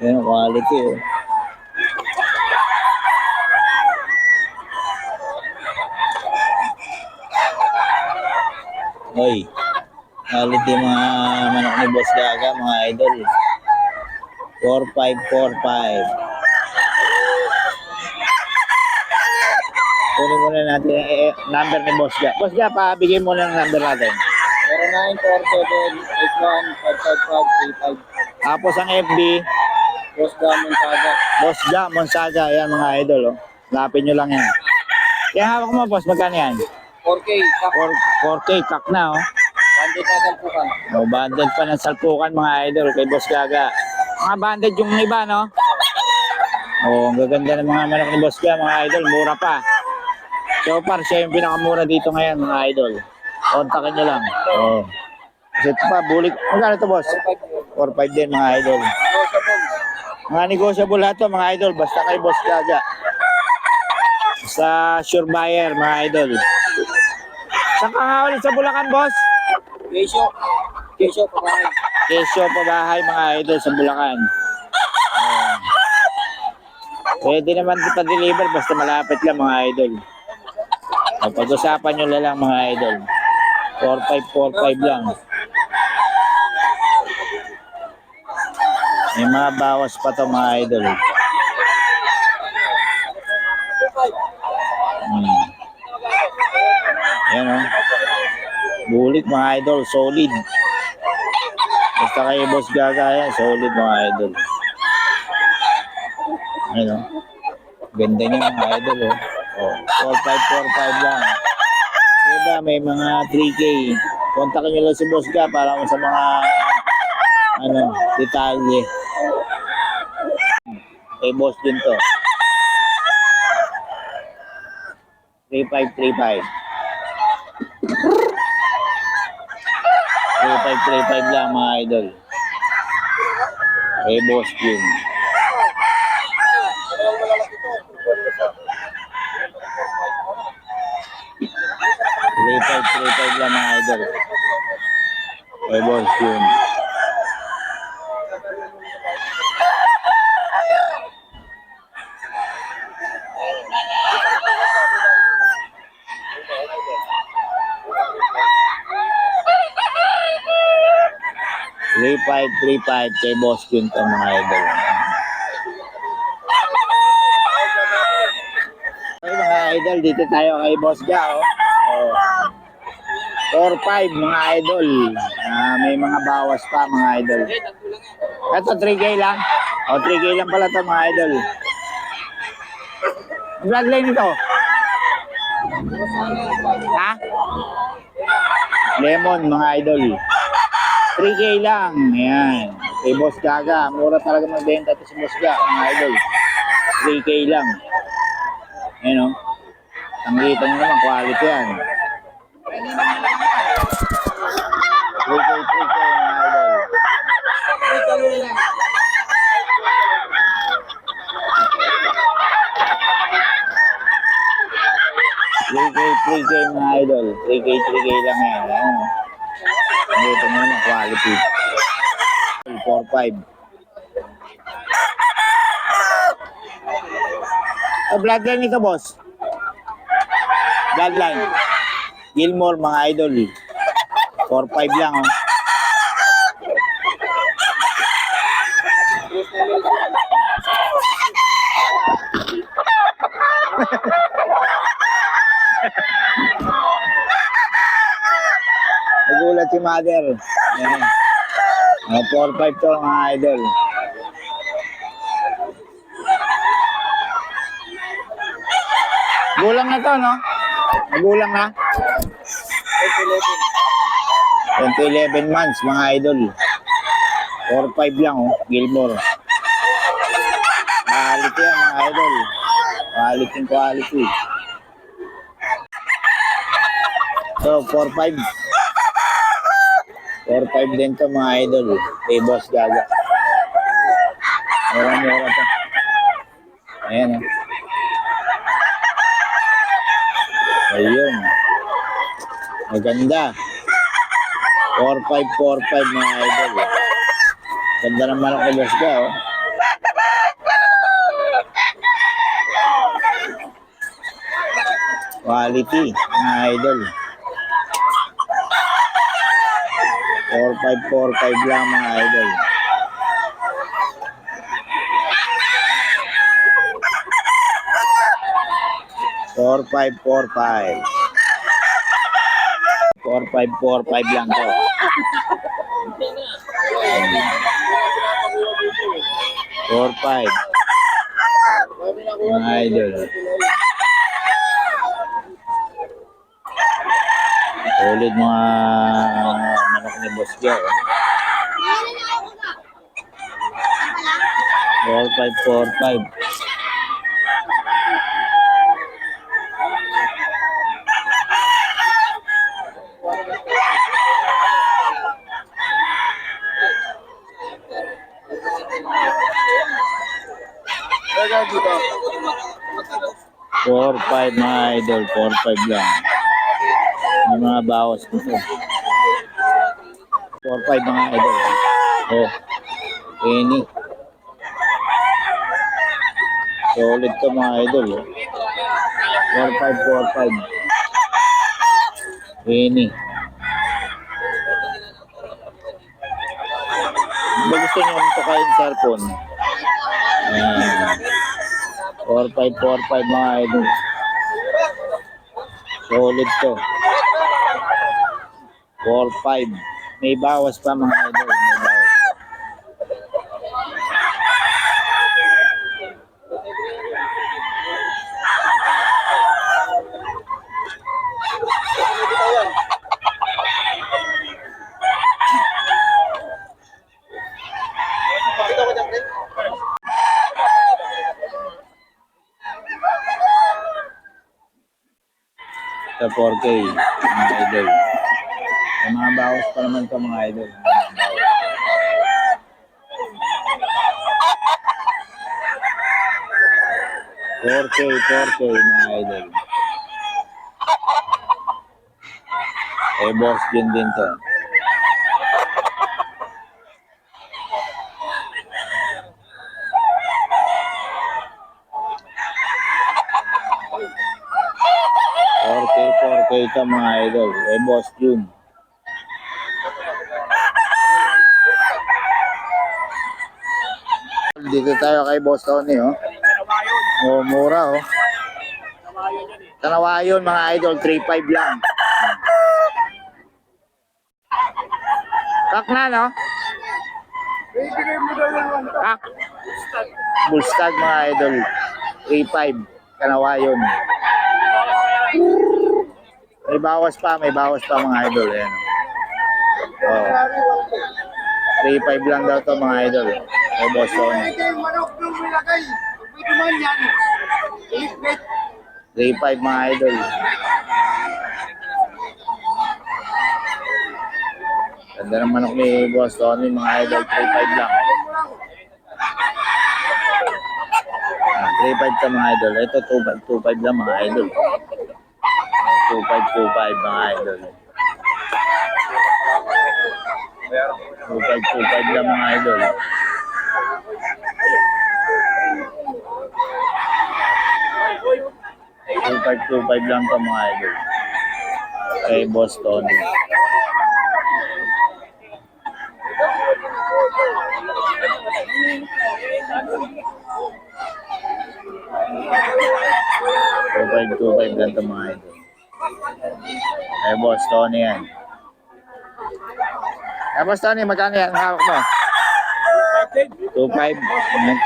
Yan, quality oh. Oy, quality mga manok ni Boss Gaga, mga idol. 4545. Kunin muna natin number ni Boss Gaga. Boss Gaga, pabigay mo ng number natin. 0947-815535. Tapos ang FB, Boss Gamon Saga. Boss Ga Monsaga. Yan mga idol oh. Lapin nyo lang yan. Kaya hawak mo boss, magkano yan? 4K. 4K, kak na oh. Bandit na salpukan. Oh, banded pa ng salpukan mga idol kay Boss Gaga. Mga banded yung iba, no? Oh, ang gaganda ng mga manok ni Boss Gaga, mga idol. Mura pa. So far, siya yung pinakamura dito ngayon, mga idol. Kontakin nyo lang. Oh. Kasi ito pa, bulik. Magkano ito, boss? 4-5 din, mga idol. Mga negotiable lahat to, mga idol. Basta kay Boss Gaga. Sa sure buyer, mga idol. Saan ka nga ulit sa Bulacan, boss? Kesyo pabahay. Kesyo Pabahay, mga idol, sa Bulacan. Pwede naman pa-deliver basta malapit lang, mga idol. Pag-usapan nyo na lang, mga idol. 4545 lang. May mga bawas pa to, mga idol. Yan o. Bulik, mga idol. Solid. Basta kayo Boss Gaga yan. Solid, mga idol. Yan o. Ganda niya, mga idol o. Oh, 4545 lang. Diba, may mga 3K. Kontakin nyo lang si Boss Gaga para sa mga detalye. Kay Boss din to. 3535. 3535 lang, mga idol. Kay Boss din. Lang, mga idol. Kay Boss din. Three five kay Boss Jun to, mga idol. Okay, mga idol, dito tayo kay Boss Ga, oh. 4-5, mga idol. May mga bawas pa, mga idol. Ito 3K lang. O 3K lang pala to, mga idol. Ang bloodline nito? Ha? Lemon, mga idol. 3K lang. Ayan. Kay Boss Gaga. Mura talaga magbenta ito si Boss Gaga, mga idol. 3K lang. Ayan o. Tanggita nyo naman. Quality yan. 3K, mga idol. 3K, mga idol. 3K lang yan. Ayan o. Tanggita nyo naman. Quality. 4-5. Bloodline nito, boss. Bloodline. Gilmore, mga idol. 4-5 lang, oh. Nagulat si mother. Yan. 4-5 to, mga idol. Gulang na to, no? Magulang na? 11 months, mga idol. 4-5 lang, oh. Gilmore. Quality yan, mga idol. Quality. So, 4-5. 4-5 din to, mga idol. Kay Boss Gaga. Mura to. Ayan, oh. Ayun. Maganda. 4-5, mga idol. Ganda naman ako, Boss Gaga, oh. Quality, mga idol. 4545 lang mga idol. Four five four five. 4545 lang to. Four five. Mga idol. Ulit mga manok ni Boss Joe. 4545. Four five mga idol, 45 lang. May mga bawas ko to. 45 mga idol. Oh, any. Solid to mga idol. 4545. Any. Ba gusto nyo ito kain cellphone? Ayan. 4545 mga idol. Solid to. 45. May bawas pa mga idol. May bawas pa. Sa 4K mga idol. May mga bawas pa naman ito mga idol. Mga bawas. 4K mga idol. Eh boss din to. Ito mga idol, eh Boss June. Dito tayo kay Boss Tony, oh. Oh, mura, oh. Tanawayon mga idol, 3.5 lang. Kak na, no? Kak. Bullstag mga idol, 3.5. Tanawayon. May bawas pa mga idol. Ayan. Oh. 3.5 lang daw to mga idol. May Boss Tony. 3.5 mga idol. Ganda ng manok ni Boss Tony mga idol. 3.5 lang. 3.5 to mga idol. Ito 2.5 lang mga idol. 2525 mga idol. 2525 lang mga idol. 2525 lang to mga idol. Kay Boss Tony. Two five lang to mga idol. Kay Boss Tony yan. Kay Boss Tony, magkano yan? Ang hawak mo? 2.5.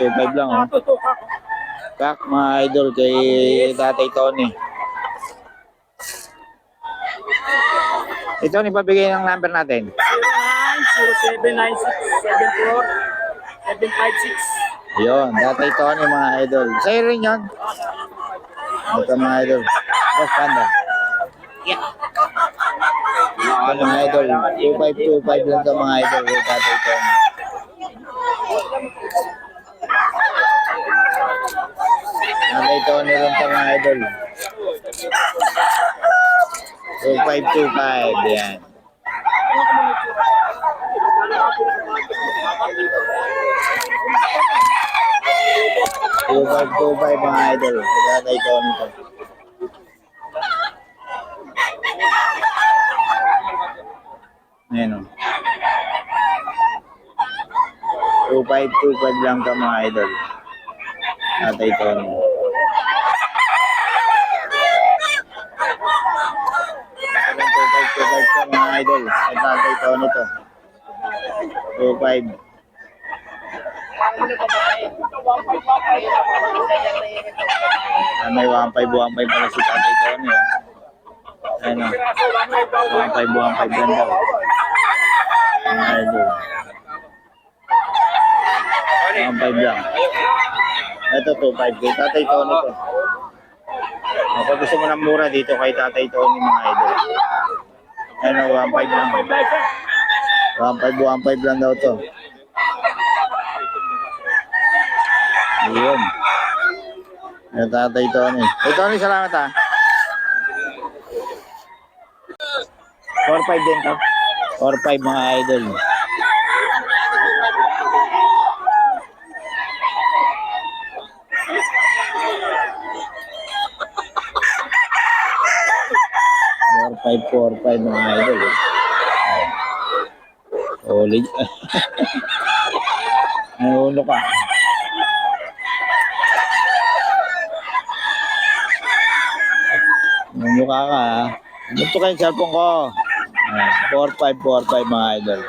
2.5 lang, oh. Kak, mga idol, kay Tatay Tony. Ito, ipabigay ng number natin. 0907974756. Yun, Tatay Tony, mga idol. Sa'yo rin yun. Ito, mga idol. Boss Panda. Ito, mga idol. 2525 lang ito, mga idol. Kay Tatay Tony. Tatay Tony rin ito, mga idol. 2525. Yan. 2525 mga idol. Tatay Tony ito. Ayan o. 2.5 lang ka mga idol. Tatay Tony. Parang 2.5 ka mga idol. Sa Tatay Tony to. 2.5. May 1.5 pala si Tatay Tony. Ayan o. 1.5 lang daw. Mga idol. 1.5 lang. Ito 2.5 kay Tatay Tony to. Kapag gusto mo ng mura dito kay Tatay Tony mga idol. Ano, 1.5 lang. 1.5 lang daw to. Ayun. Yung Tatay Tony. Hey Tony, salamat ha. 4.5 din to. 4.5 mga idol. Four, five mga idol. Solid. Nahulo ka. Nahulo ka ha. Gusto kayo yung cellphone ko. 4.5 mga idol.